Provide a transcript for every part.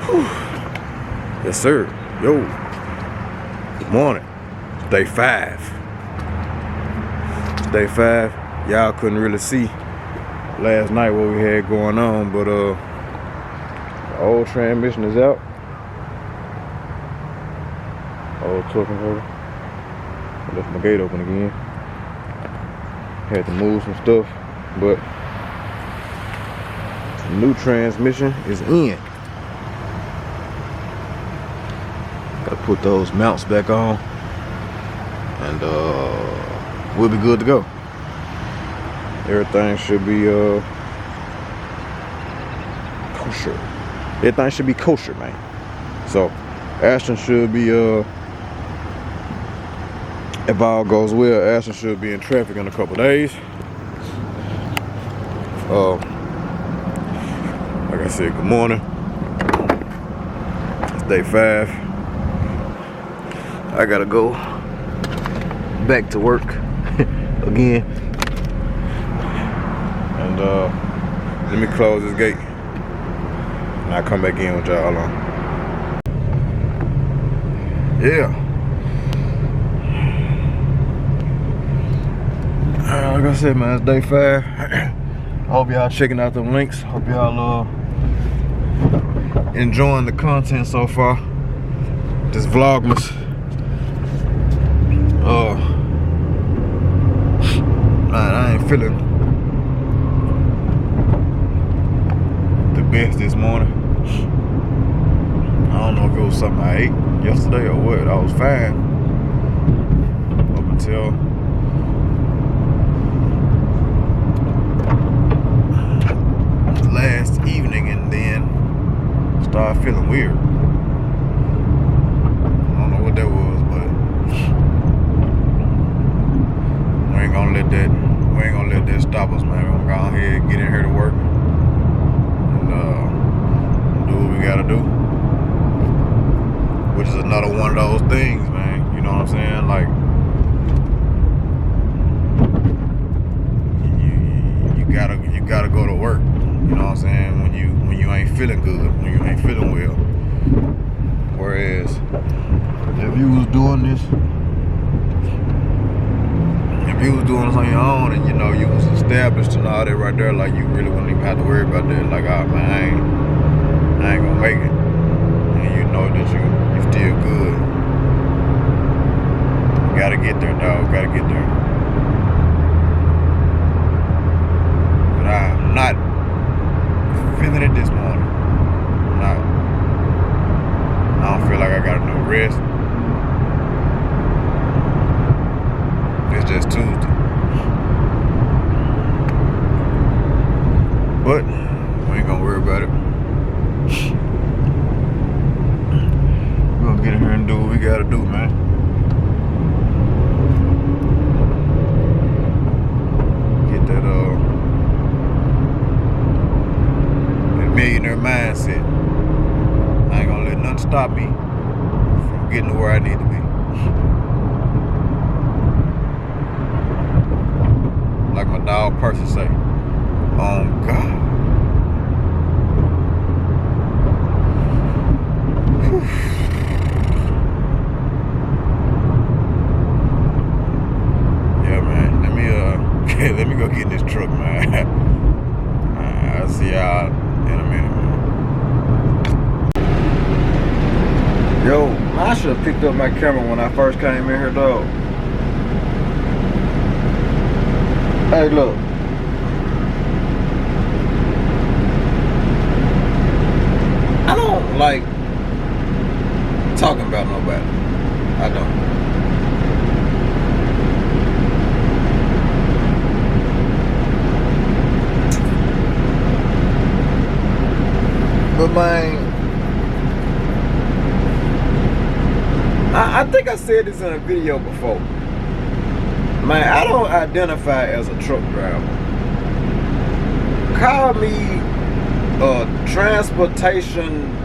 Whew. Yes, sir. Yo. Good morning. It's day 5. It's day 5. Y'all couldn't really see last night what we had going on, but the old transmission is out. Old truck converter. I left my gate open again. Had to move some stuff, but the new transmission is in. Gotta put those mounts back on, and we'll be good to go. Everything should be kosher. Everything should be kosher, man. So Ashton should be if all goes well, Ashton should be in traffic in a couple days. Like I said, good morning. It's day 5. I gotta go back to work again. And let me close this gate and I'll come back in with y'all on. Yeah. Like I said, man, it's day 5. I hope y'all checking out them links. Hope y'all enjoying the content so far. This Vlogmas. I ain't feeling the best this morning. I don't know if it was something I ate yesterday or what. I was fine up until last evening, and then started feeling weird. I don't know what that was, but we ain't gonna let that stop us, man. We're gonna go ahead and get in here to work and do what we gotta do, which is another one of those things, man. You know what I'm saying? Like, you gotta go to work. You know what I'm saying? When you ain't feeling good, when you ain't feeling well. Whereas if you was doing this on your own, and you know you was established and all that right there, like, you really wouldn't even have to worry about that. Like, oh man, I ain't gonna make it. And you know that you still good. Gotta get there, dog. Gotta get there. But I'm not feeling it this morning. I don't feel like I got enough rest. It's just Tuesday. But we ain't gonna worry about it. We're gonna get in here and do what we gotta do, man. Get that millionaire mindset. I ain't gonna let nothing stop me from getting to where I need to be. Like my dog Percy say, oh God. Whew. Yeah, man. Let me go get in this truck, man. I'll see y'all in a minute, man. Yo, I should have picked up my camera when I first came in here, dog. Hey, look. I don't like talking about nobody. I don't. But man, I think I said this in a video before. Man, I don't identify as a truck driver. Call me a transportation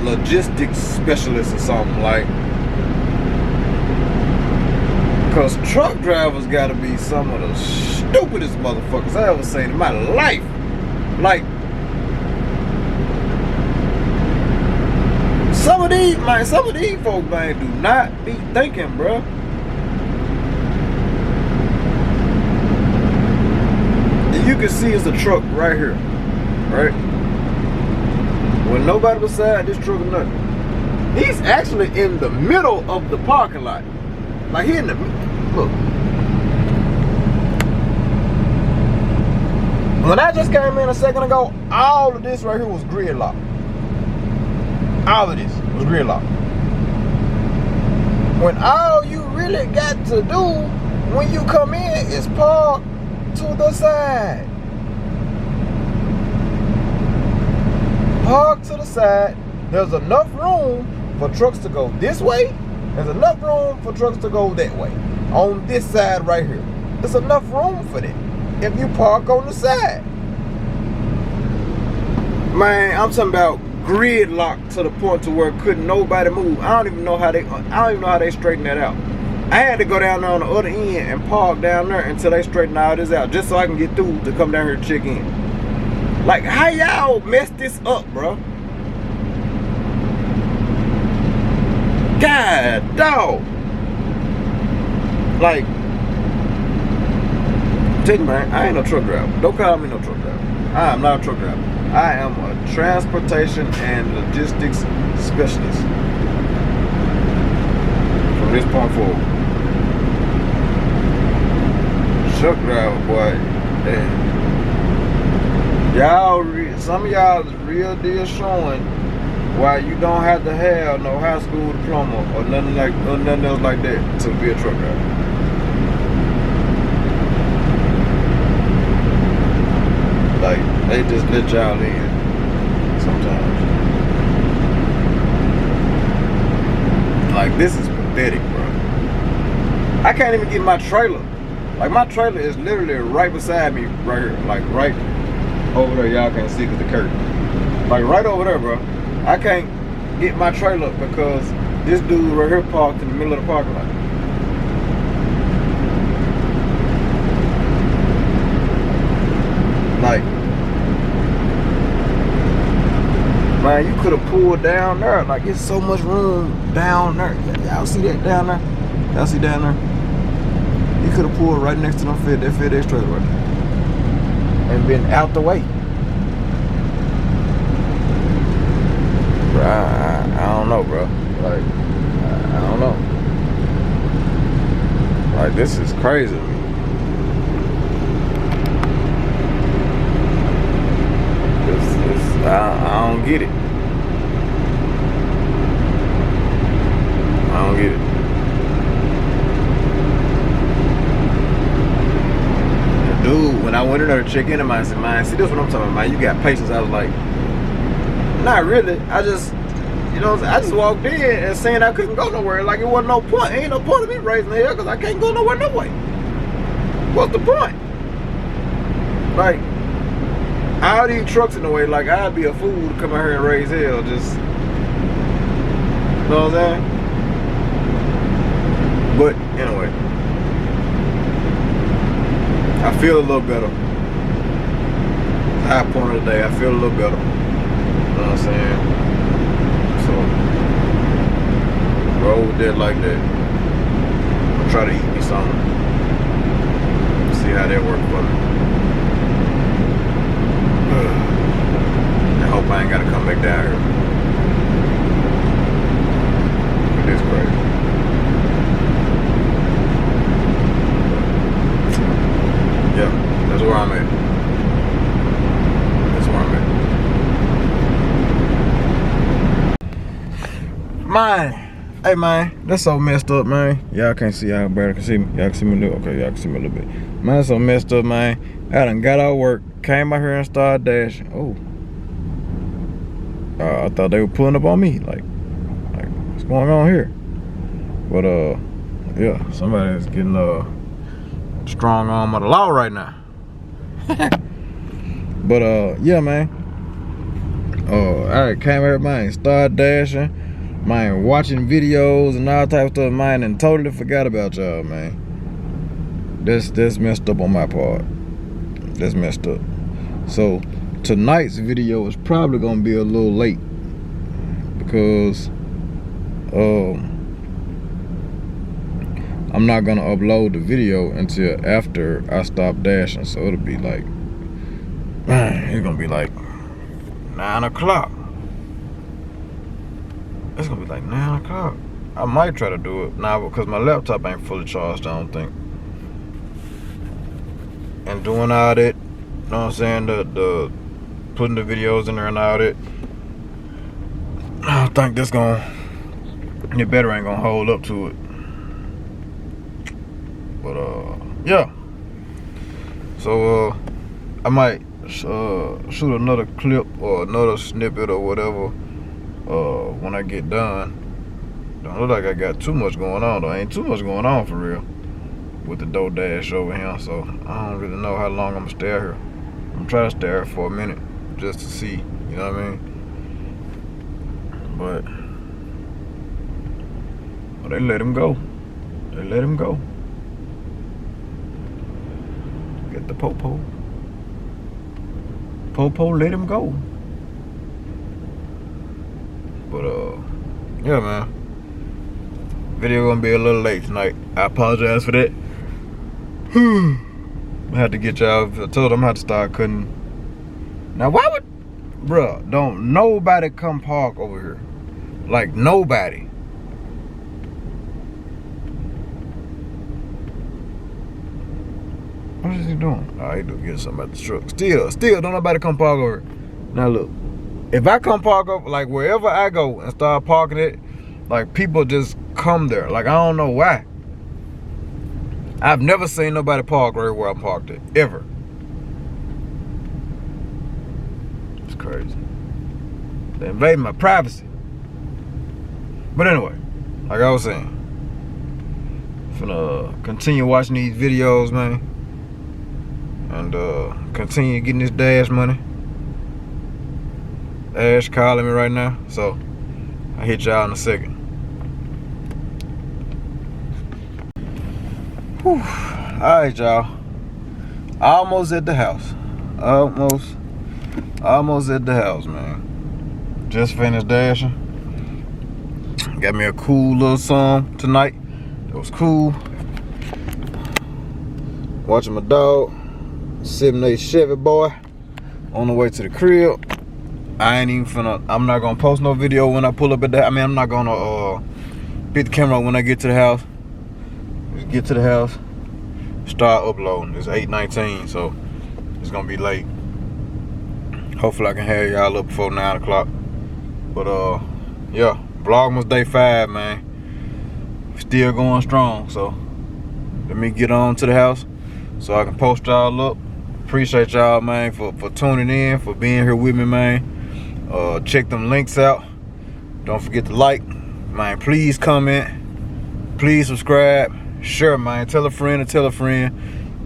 logistics specialist or something, like, because truck drivers gotta be some of the stupidest motherfuckers I ever seen in my life. Like, these folks, man, do not be thinking, bro. And you can see it's a truck right here, right? When nobody beside this truck or nothing. He's actually in the middle of the parking lot. Like he in the, look. When I just came in a second ago, all of this right here was gridlock. All of this was gridlock. When all you really got to do when you come in is park to the side. Park to the side. There's enough room for trucks to go this way. There's enough room for trucks to go that way. On this side right here. There's enough room for that. If you park on the side. Man, I'm talking about gridlock to the point to where couldn't nobody move. I don't even know how they straighten that out. I had to go down there on the other end and park down there until they straighten all this out, just so I can get through to come down here and check in. Like, how y'all mess this up, bro? God, dog. Like, tell you, man, I ain't no truck driver. Don't call me no truck driver. I am not a truck driver. I am a transportation and logistics specialist. From this point forward. Truck driver, boy. Y'all, some of y'all is real deal showing why you don't have to have no high school diploma or nothing else like that to be a truck driver. Like, they just let y'all in sometimes. Like, this is pathetic, bro. I can't even get my trailer. Like, my trailer is literally right beside me right here. Like, right over there. Y'all can't see because the curtain. Like, right over there, bro. I can't get my trailer because this dude right here parked in the middle of the parking lot. Like, man, you could have pulled down there. Like, it's so much room down there. Y'all see that down there? Y'all see down there? You could have pulled right next to that FedEx trailer right there and been out the way. Bro, I don't know, bro. Like, I don't know. Like, this is crazy to me. I don't get it. I don't get it. The dude, when I went in there to check in, I said, man, see, this is what I'm talking about, man. You got patience. I was like, not really. I just, you know, I just walked in and saying I couldn't go nowhere. Like, it wasn't no point. Ain't no point of me raising the hell because I can't go nowhere no way. What's the point? Like, all these trucks in the way, like, I'd be a fool to come out here and raise hell, just, you know what I'm saying? But, anyway, I feel a little better. High point of the day, I feel a little better. You know what I'm saying? So, roll with that like that. I'll try to eat me something. See how that works for me. I hope I ain't gotta come back down here. It is crazy. Yeah, that's where I'm at. That's where I'm at. Man, hey man, that's so messed up, man. Y'all can't see, y'all better can see me. Y'all can see me a little, okay, y'all can see me a little bit. Man, that's so messed up, man. I done got out of work. Came out here and started dashing. Oh, I thought they were pulling up on me. Like, what's going on here? But yeah, somebody's getting strong arm of the law right now. But yeah, man. I came here, man, started dashing, man, watching videos and all types of stuff, man, and totally forgot about y'all, man. That's messed up on my part. That's messed up. So tonight's video is probably gonna be a little late because I'm not gonna upload the video until after I stop dashing, so it'll be like, man, it's gonna be like 9 o'clock. It's gonna be like 9 o'clock. I might try to do it now because my laptop ain't fully charged, I don't think. And doing all that, you know what I'm saying, the putting the videos in there and all that, I don't think this gonna, your battery ain't gonna hold up to it. But yeah. So I might shoot another clip or another snippet or whatever when I get done. Don't look like I got too much going on though. Ain't too much going on for real with the DoorDash over here. So I don't really know how long I'm gonna stay out here. I'm trying to stay here for a minute just to see, you know what I mean? But they let him go. They let him go. Get the popo. Popo let him go. But yeah, man. Video gonna be a little late tonight. I apologize for that. I had to get y'all. I told them I had to start cutting. Now why would, bruh, don't nobody come park over here? Like nobody. What is he doing? Oh, he doing getting something at the truck. Still, don't nobody come park over here. Now look, if I come park up, like wherever I go and start parking it, like people just come there. Like I don't know why. I've never seen nobody park right where I parked it, ever. It's crazy. They invading my privacy. But anyway, like I was saying, finna continue watching these videos, man, and continue getting this dash money. Ash calling me right now, so I'll hit y'all in a second. Whew. Alright, y'all. Almost at the house. Almost at the house, man. Just finished dashing. Got me a cool little song tonight. It was cool. Watching my dog. Sipping a Chevy boy. On the way to the crib. I ain't even finna, I'm not gonna post no video when I pull up at that. I mean, I'm not gonna pick the camera up when I get to the house. Just get to the house, start uploading. It's 8:19, so it's gonna be late. Hopefully I can have y'all up before 9 o'clock. But yeah, Vlogmas day 5, man. Still going strong, so let me get on to the house so I can post y'all up. Appreciate y'all, man, for tuning in, for being here with me, man. Check them links out. Don't forget to like, man. Please comment. Please subscribe. Share, man. Tell a friend to tell a friend.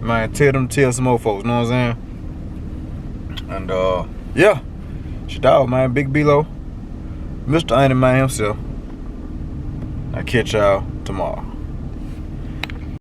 Man, tell some more folks. Know what I'm saying? And yeah, it's your dog, man. Big Beelo, Mr. Andy Man himself. I'll catch y'all tomorrow.